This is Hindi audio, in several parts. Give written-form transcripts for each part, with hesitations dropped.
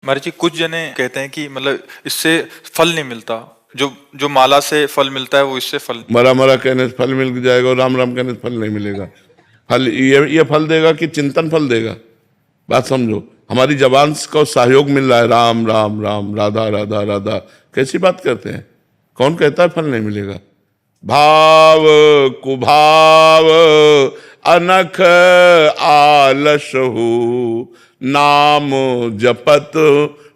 महाराज जी, कुछ जने कहते हैं कि मतलब इससे फल नहीं मिलता, जो जो माला से फल मिलता है वो इससे फल। मरा मरा कहने से फल मिल जाएगा और राम राम कहने से फल नहीं मिलेगा। फल ये फल देगा कि चिंतन फल देगा? बात समझो, हमारी जबान को सहयोग मिल रहा है, राम राम राम, राधा राधा राधा, कैसी बात करते हैं? कौन कहता है फल नहीं मिलेगा? भाव कुभाव अनख आलसहु, नाम जपत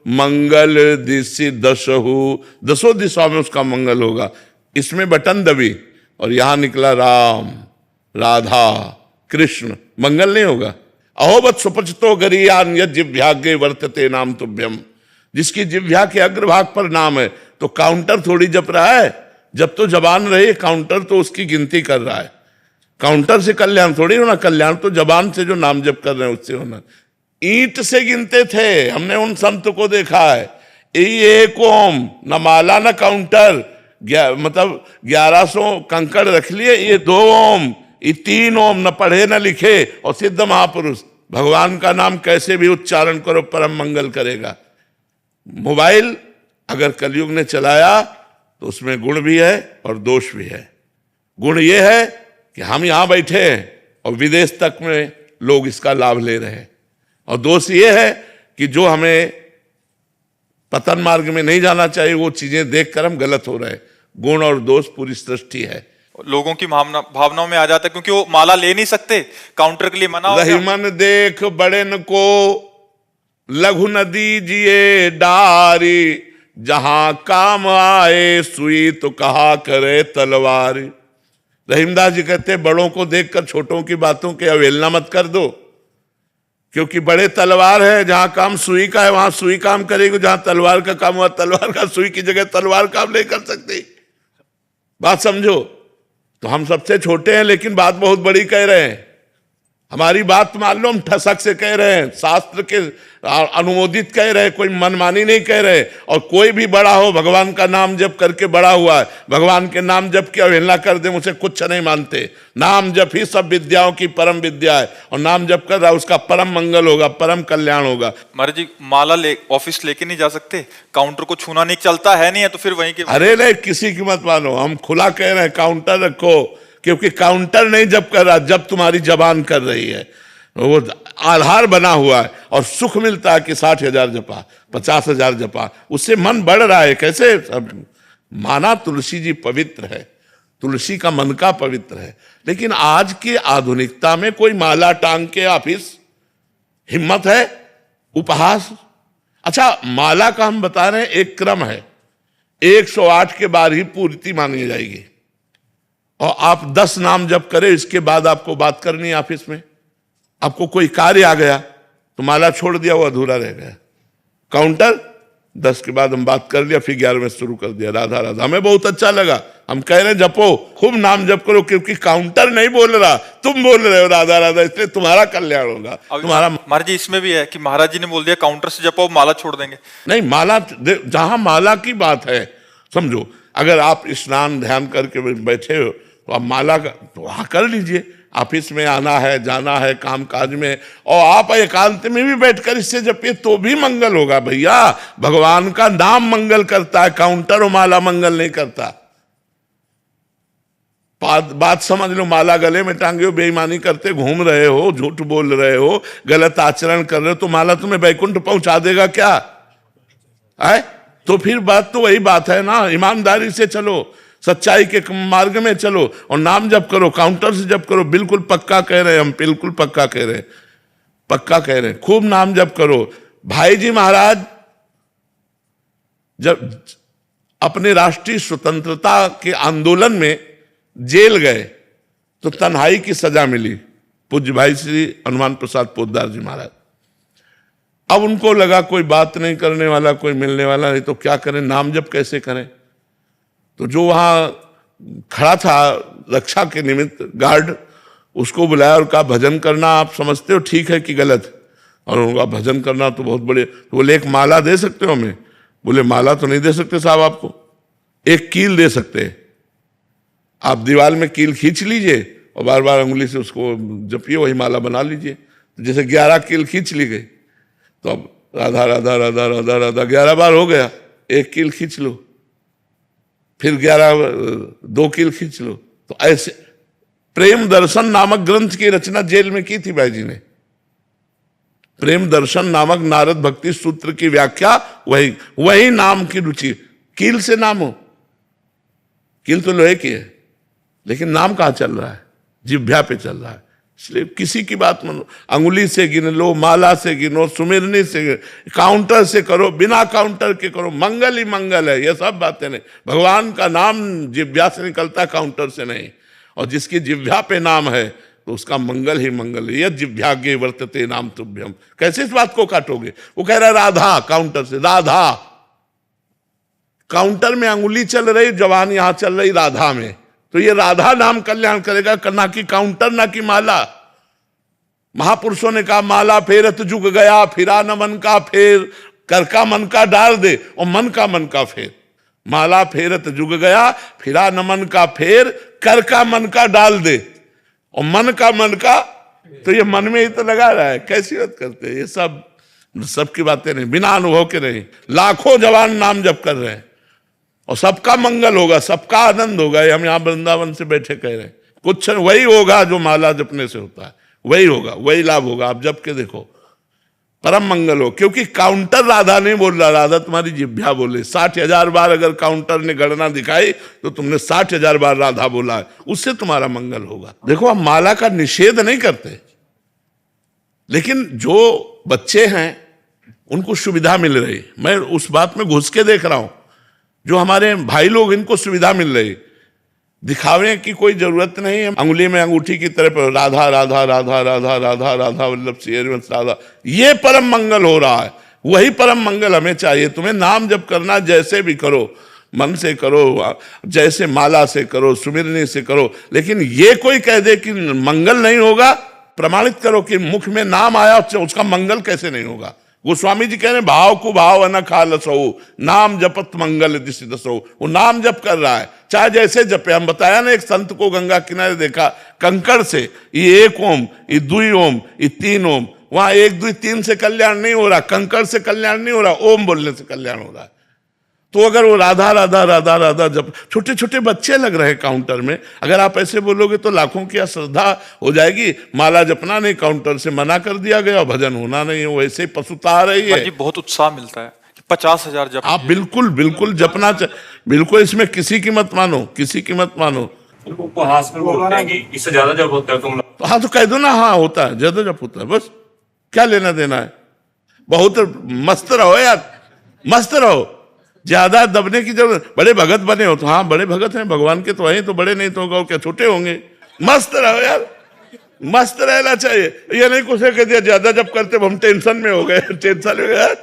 मंगल दिशि दशहु। दसों दिशाओं में उसका मंगल होगा। इसमें बटन दबी और यहां निकला राम राधा कृष्ण, मंगल नहीं होगा। अहोबत सुपचितो गरियान यद जिह्वाग्रे वर्तते नाम तुभ्यम। जिसकी जिह्वा के अग्रभाग पर नाम है, तो काउंटर थोड़ी जप रहा है। जब तो जबान रहे, काउंटर तो उसकी गिनती कर रहा है। काउंटर से कल्याण थोड़ी होना, कल्याण तो जबान से जो नाम जप कर रहे हैं उससे होना। ईंट से गिनते थे, हमने उन संत को देखा है। एक ओम, न माला न काउंटर, मतलब 1100 कंकड़ रख लिए, ये 2 ओम, ये 3 ओम, न पढ़े न लिखे, और सिद्ध महापुरुष। भगवान का नाम कैसे भी उच्चारण करो परम मंगल करेगा। मोबाइल अगर कलयुग ने चलाया तो उसमें गुण भी है और दोष भी है। गुण ये है कि हम यहां बैठे हैं और विदेश तक में लोग इसका लाभ ले रहे हैं, और दोष ये है कि जो हमें पतन मार्ग में नहीं जाना चाहिए वो चीजें देखकर हम गलत हो रहे हैं। गुण और दोष पूरी सृष्टि है। लोगों की भावनाओं में आ जाता है, क्योंकि वो माला ले नहीं सकते, काउंटर के लिए मना हो गया। रहीमन देख बड़ेन को लघु नदी जिए डारी, जहां काम आए सुई तो कहा करे तलवारी। रहीमदास जी कहते बड़ों को देखकर छोटों की बातों की अवहेलना मत कर दो, क्योंकि बड़े तलवार है, जहां काम सुई का है वहां सुई काम करेगी, जहां तलवार का काम हुआ तलवार का, सुई की जगह तलवार काम नहीं कर सकती। बात समझो। तो हम सबसे छोटे हैं लेकिन बात बहुत बड़ी कह रहे हैं। हमारी बात मान लो हम ठसक से कह रहे हैं, शास्त्र के अनुमोदित कह रहे हैं, कोई मनमानी नहीं कह रहे। और कोई भी बड़ा हो, भगवान का नाम जप करके बड़ा हुआ है, भगवान के नाम जप की अवहेलना कर दे, मुझे कुछ नहीं मानते। नाम जप ही सब विद्याओं की परम विद्या है, और नाम जप कर रहा है उसका परम मंगल होगा, परम कल्याण होगा। महाराज जी, माला ऑफिस लेके नहीं जा सकते, काउंटर को छूना नहीं, चलता है नहीं है तो फिर वहीं के। अरे नहीं, किसी की मत मानो, हम खुला कह रहे हैं काउंटर रखो, क्योंकि काउंटर नहीं जब कर रहा, जब तुम्हारी जबान कर रही है। वो आधार बना हुआ है, और सुख मिलता है कि 60,000 जपा, 50,000 जपा, उससे मन बढ़ रहा है। कैसे? माना तुलसी जी पवित्र है, तुलसी का मन का पवित्र है, लेकिन आज की आधुनिकता में कोई माला टांग के ऑफिस, हिम्मत है? उपहास। अच्छा, माला का हम बता रहे हैं एक क्रम है, 108 के बाद ही पूर्ति मानी जाएगी, और आप 10 नाम जप करें, इसके बाद आपको बात करनी है ऑफिस में। आपको कोई कार्य आ गया तो माला छोड़ दिया, वो अधूरा रह गया। काउंटर 10 के बाद हम बात कर लिया, फिर 11 में शुरू कर दिया राधा राधा। हमें बहुत अच्छा लगा, हम कह रहे हैं जपो, खूब नाम जप करो, क्योंकि काउंटर नहीं बोल रहा, तुम बोल रहे हो राधा राधा, इसलिए तुम्हारा कल्याण होगा। तुम्हारा महाराज जी, इसमें भी है कि महाराज जी ने बोल दिया काउंटर से जपो, माला छोड़ देंगे। नहीं, माला जहां माला की बात है, समझो, अगर आप स्नान ध्यान करके बैठे हो तो आप माला का तो वहां कर लीजिए। ऑफिस में आना है, जाना है, काम काज में, और आप एकांत में भी बैठकर इससे जपिए तो भी मंगल होगा। भैया, भगवान का नाम मंगल करता है, काउंटर और माला मंगल नहीं करता। बात समझ लो। माला गले में टांगे हो, बेईमानी करते घूम रहे हो, झूठ बोल रहे हो, गलत आचरण कर रहे हो, तो माला तुम्हें बैकुंठ पहुंचा देगा क्या? है तो फिर बात तो वही बात है ना, ईमानदारी से चलो, सच्चाई के मार्ग में चलो, और नाम जप करो, काउंटर से जप करो। बिल्कुल पक्का कह रहे हैं हम, बिल्कुल पक्का कह रहे हैं, पक्का कह रहे हैं, खूब नाम जप करो। भाई जी महाराज जब अपने राष्ट्रीय स्वतंत्रता के आंदोलन में जेल गए तो तन्हाई की सजा मिली, पूज्य भाई श्री हनुमान प्रसाद पोद्दार जी महाराज। अब उनको लगा कोई बात नहीं करने वाला, कोई मिलने वाला नहीं, तो क्या करें, नाम जप कैसे करें? तो जो वहां खड़ा था रक्षा के निमित्त गार्ड, उसको बुलाया और कहा भजन करना आप समझते हो ठीक है कि गलत? और उनका भजन करना तो बहुत बड़े। तो बोले एक माला दे सकते हो हमें? बोले माला तो नहीं दे सकते साहब, आपको एक कील दे सकते हैं। आप दीवार में कील खींच लीजिए और बार बार उंगली से उसको जपिए, वही माला बना लीजिए। तो जैसे 11 कील खींच ली गई, तो अब राधा राधा राधा राधा राधा 11 बार हो गया, 1 कील खींच लो, फिर 2 कील खींच लो। तो ऐसे प्रेम दर्शन नामक ग्रंथ की रचना जेल में की थी भाई जी ने। प्रेम दर्शन नामक नारद भक्ति सूत्र की व्याख्या वही नाम की रुचि। कील से नाम हो, कील तो लोहे की है, लेकिन नाम कहां चल रहा है? जिह्वा पे चल रहा है। इसलिए किसी की बात मानो, अंगुली से गिन लो, माला से गिनो, सुमिरनी से, काउंटर से करो, बिना काउंटर के करो, मंगल ही मंगल है। ये सब बातें नहीं, भगवान का नाम जिह्वा से निकलता, काउंटर से नहीं। और जिसकी जिह्वा पे नाम है तो उसका मंगल ही मंगल है। यह जिह्वाग्ये वर्तते नाम तुभ्यम। कैसे इस बात को काटोगे? वो कह रहा है राधा, काउंटर से राधा, काउंटर में अंगुली चल रही, जवान यहां चल रही राधा में। तो ये राधा नाम कल्याण करेगा, ना कि काउंटर, ना कि माला। महापुरुषों ने कहा माला फेरत जुग गया, फिरा न मन का फेर, कर का मन का डाल दे और मन का फेर। माला फेरत जुग गया, फिरा न मन का फेर, कर का मन का डाल दे और मन का। तो ये मन में ही तो लगा रहा है। कैसी बात करते हैं? ये सब की बातें नहीं, बिना अनुभव के नहीं। लाखों जवान नाम जप कर रहे हैं और सबका मंगल होगा, सबका आनंद होगा। ये हम यहाँ वृंदावन से बैठे कह रहे हैं। कुछ वही होगा जो माला जपने से होता है, वही होगा, वही लाभ होगा। आप जप के देखो, परम मंगल हो। क्योंकि काउंटर राधा नहीं बोल रहा, राधा तुम्हारी जिह्वा बोले। 60,000 बार अगर काउंटर ने गणना दिखाई तो तुमने 60,000 बार राधा बोला है, उससे तुम्हारा मंगल होगा। देखो, हम माला का निषेध नहीं करते, लेकिन जो बच्चे हैं उनको सुविधा मिल रही। मैं उस बात में घुस के देख रहा हूं, जो हमारे भाई लोग, इनको सुविधा मिल रही। दिखावे की कोई जरूरत नहीं है। अंगुली में अंगूठी की तरफ राधा राधा राधा राधा राधा राधा वल्लभ श्री हरिवंश राधा, ये परम मंगल हो रहा है। वही परम मंगल हमें चाहिए। तुम्हें नाम जप करना, जैसे भी करो, मन से करो, जैसे माला से करो, सुमिरनी से करो, लेकिन ये कोई कह दे कि मंगल नहीं होगा, प्रमाणित करो कि मुख में नाम आया, उसका मंगल कैसे नहीं होगा। गोस्वामी जी कह रहे हैं भाव को भाव न खालसो, नाम जपत मंगल दिशि दसो। वो नाम जप कर रहा है, चाहे जैसे जपे। हम बताया ना, एक संत को गंगा किनारे देखा, कंकड़ से, ये 1 ओम, ये 2 ओम, ये 3 ओम। वहां 1 2 3 से कल्याण नहीं हो रहा, कंकड़ से कल्याण नहीं हो रहा, ओम बोलने से कल्याण हो रहा है। तो अगर वो राधा राधा राधा राधा जब छोटे छोटे बच्चे लग रहे हैं काउंटर में, अगर आप ऐसे बोलोगे तो लाखों की अश्रद्धा हो जाएगी। माला जपना नहीं, काउंटर से मना कर दिया गया, भजन होना नहीं है, वैसे ही पशुता आ रही है। बहुत उत्साह मिलता है, 50,000 जप। आप बिल्कुल बिल्कुल जपना बिल्कुल, इसमें किसी की मत मानो, किसी की मत मानो। उपहास में बोलते हैं कि इससे ज्यादा जप होता है तुम। तो हाँ, तो कह दो ना, हाँ होता है, ज्यादा जप होता है, बस क्या लेना देना है। बहुत मस्त रहो यार, मस्त रहो, ज्यादा दबने की जरूरत। बड़े भगत बने हो तो हाँ, बड़े भगत हैं भगवान के, तो वही तो बड़े, नहीं तो क्या छोटे होंगे। मस्त रहो यार, मस्त रहना चाहिए। ये नहीं कुछ कह दिया ज्यादा जब करते हम टेंशन में हो गए, टेंशन में गए।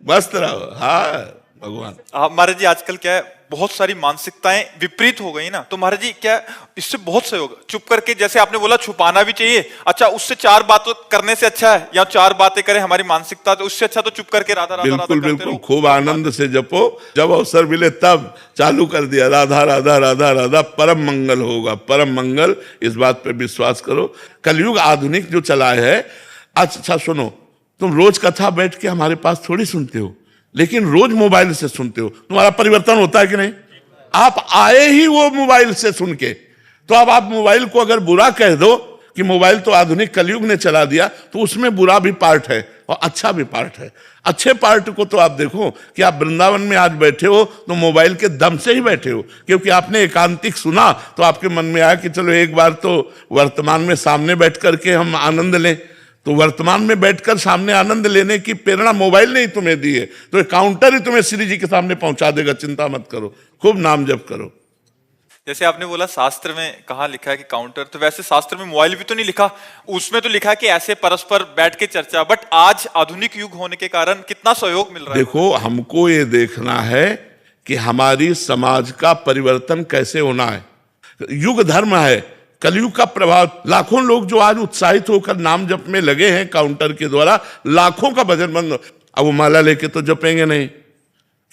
मस्त रहो, हाँ भगवान। महाराज जी, आजकल क्या है, बहुत सारी मानसिकताएं विपरीत हो गई ना, तो महाराज जी क्या इससे बहुत सहयोग, चुप करके, जैसे आपने बोला छुपाना भी चाहिए, अच्छा उससे 4 बातें करने से अच्छा है, या 4 बातें करें हमारी मानसिकता, तो उससे अच्छा तो चुप करके राधा राधा बिल्कुल राधा बिल्कुल, खूब आनंद से जपो। जब अवसर मिले तब चालू कर दिया राधा राधा राधा राधा, परम मंगल होगा, परम मंगल। इस बात पे विश्वास करो। कलयुग आधुनिक जो चला है, अच्छा सुनो, तुम रोज कथा बैठ के हमारे पास थोड़ी सुनते हो, लेकिन रोज मोबाइल से सुनते हो। तुम्हारा परिवर्तन होता है कि नहीं? आप आए ही वो मोबाइल से सुन के, तो अब आप मोबाइल को अगर बुरा कह दो कि मोबाइल तो आधुनिक कलयुग ने चला दिया, तो उसमें बुरा भी पार्ट है और अच्छा भी पार्ट है। अच्छे पार्ट को तो आप देखो कि आप वृंदावन में आज बैठे हो तो मोबाइल के दम से ही बैठे हो, क्योंकि आपने एकांतिक सुना तो आपके मन में आया कि चलो एक बार तो वर्तमान में सामने बैठ करके हम आनंद लें। तो वर्तमान में बैठकर सामने आनंद लेने की प्रेरणा मोबाइल ने ही तुम्हें दी है, तो काउंटर ही तुम्हें श्री जी के सामने पहुंचा देगा। चिंता मत करो, खूब नाम जप करो। जैसे आपने बोला शास्त्र में कहाँ लिखा है कि काउंटर, तो वैसे शास्त्र में मोबाइल भी तो नहीं लिखा, उसमें तो लिखा है कि ऐसे परस्पर बैठ के चर्चा। बट आज आधुनिक युग होने के कारण कितना सहयोग मिल रहा है। देखो, हमको ये देखना है कि हमारी समाज का परिवर्तन कैसे होना है। युग धर्म है, कलयुग का प्रभाव। लाखों लोग जो आज उत्साहित होकर नाम जप में लगे हैं काउंटर के द्वारा, लाखों का भजन बंद। अब वो माला लेके तो जपेंगे नहीं,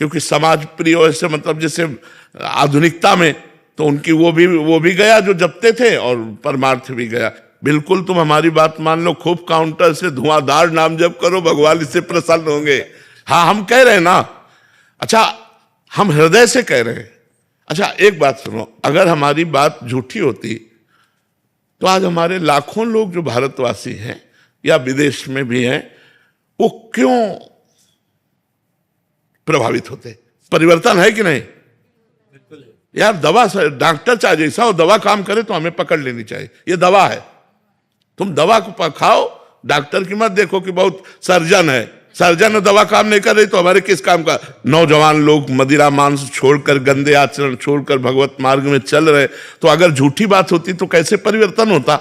क्योंकि समाज प्रिय ऐसे, मतलब जैसे आधुनिकता में, तो उनकी वो भी गया जो जपते थे और परमार्थ भी गया। बिल्कुल तुम हमारी बात मान लो, खूब काउंटर से धुआंधार नाम जप करो, भगवान इससे प्रसन्न होंगे। हाँ हम कह रहे हैं ना, अच्छा हम हृदय से कह रहे हैं। अच्छा एक बात सुनो, अगर हमारी बात झूठी होती तो आज हमारे लाखों लोग जो भारतवासी हैं या विदेश में भी हैं, वो क्यों प्रभावित होते? परिवर्तन है कि नहीं यार? दवा डॉक्टर चाहे जैसा हो, दवा काम करे तो हमें पकड़ लेनी चाहिए, ये दवा है। तुम दवा को खाओ, डॉक्टर की मत देखो कि बहुत सर्जन है, सर्जन दवा काम नहीं कर रही तो हमारे किस काम का? नौजवान लोग मदिरा मांस छोड़कर, गंदे आचरण छोड़कर भगवत मार्ग में चल रहे, तो अगर झूठी बात होती तो कैसे परिवर्तन होता?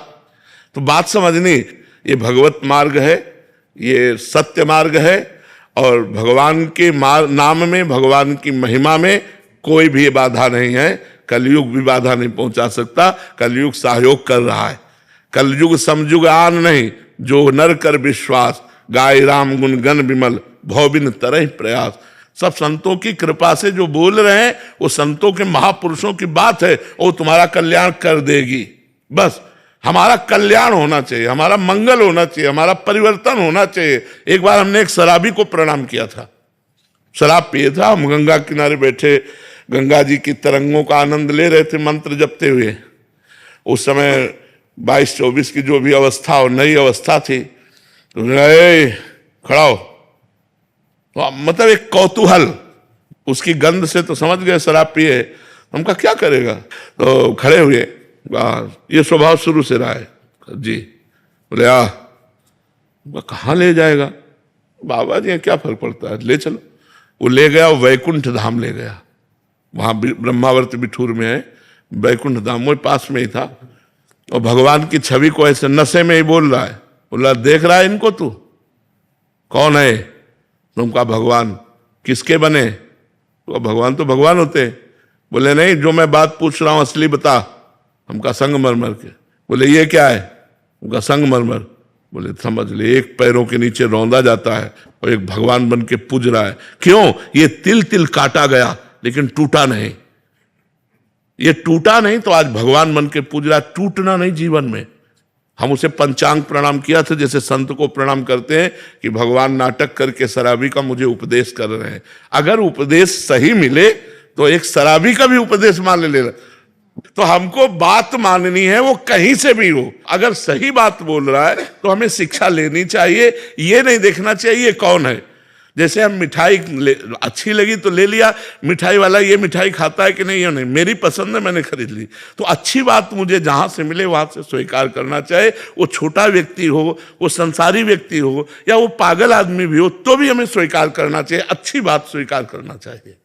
तो बात समझनी, ये भगवत मार्ग है, ये सत्य मार्ग है, और भगवान के नाम में, भगवान की महिमा में कोई भी बाधा नहीं है। कलयुग भी बाधा नहीं पहुंचा सकता, कलयुग सहयोग कर रहा है। कलयुग समयुग आन नहीं, जो नर कर विश्वास, गाय राम गुण गण विमल, भौबिन तरह प्रयास। सब संतों की कृपा से जो बोल रहे हैं वो संतों के महापुरुषों की बात है, वो तुम्हारा कल्याण कर देगी। बस हमारा कल्याण होना चाहिए, हमारा मंगल होना चाहिए, हमारा परिवर्तन होना चाहिए। एक बार हमने एक शराबी को प्रणाम किया था, शराब पिए था, हम गंगा किनारे बैठे गंगा जी की तरंगों का आनंद ले रहे थे मंत्र जपते हुए। उस समय 22-24 की जो भी अवस्था और नई अवस्था थी, तो खड़ा हो, तो मतलब एक कौतूहल, उसकी गंध से तो समझ गए शराब पिए। हमका क्या करेगा, तो खड़े हुए, ये स्वभाव शुरू से रहा है जी। बोले कहाँ ले जाएगा बाबा जी, क्या फर्क पड़ता है, ले चलो। वो ले गया, वैकुंठ धाम ले गया, वहां ब्रह्मावर्त बिठूर में है वैकुंठ धाम, वो पास में ही था। और भगवान की छवि को ऐसे नशे में ही बोल रहा है, बोला देख रहा है इनको तू, कौन है? तुमका भगवान। किसके बने? तो भगवान तो भगवान होते। बोले नहीं, जो मैं बात पूछ रहा हूं असली बता। हमका संगमरमर के। बोले ये क्या है? उनका संगमरमर। बोले समझ ले, एक पैरों के नीचे रौंदा जाता है और एक भगवान बन के पूज रहा है। क्यों? ये तिल तिल काटा गया लेकिन टूटा नहीं। ये टूटा नहीं तो आज भगवान बन के पूज रहा है। टूटना नहीं जीवन में। हम उसे पंचांग प्रणाम किया था, जैसे संत को प्रणाम करते हैं कि भगवान नाटक करके शराबी का मुझे उपदेश कर रहे हैं। अगर उपदेश सही मिले तो एक शराबी का भी उपदेश मान ले। तो हमको बात माननी है, वो कहीं से भी हो। अगर सही बात बोल रहा है तो हमें शिक्षा लेनी चाहिए। ये नहीं देखना चाहिए ये कौन है। जैसे हम मिठाई अच्छी लगी तो ले लिया, मिठाई वाला ये मिठाई खाता है कि नहीं, ये नहीं, मेरी पसंद है मैंने खरीद ली। तो अच्छी बात मुझे जहां से मिले वहां से स्वीकार करना चाहिए। वो छोटा व्यक्ति हो, वो संसारी व्यक्ति हो, या वो पागल आदमी भी हो, तो भी हमें स्वीकार करना चाहिए, अच्छी बात स्वीकार करना चाहिए।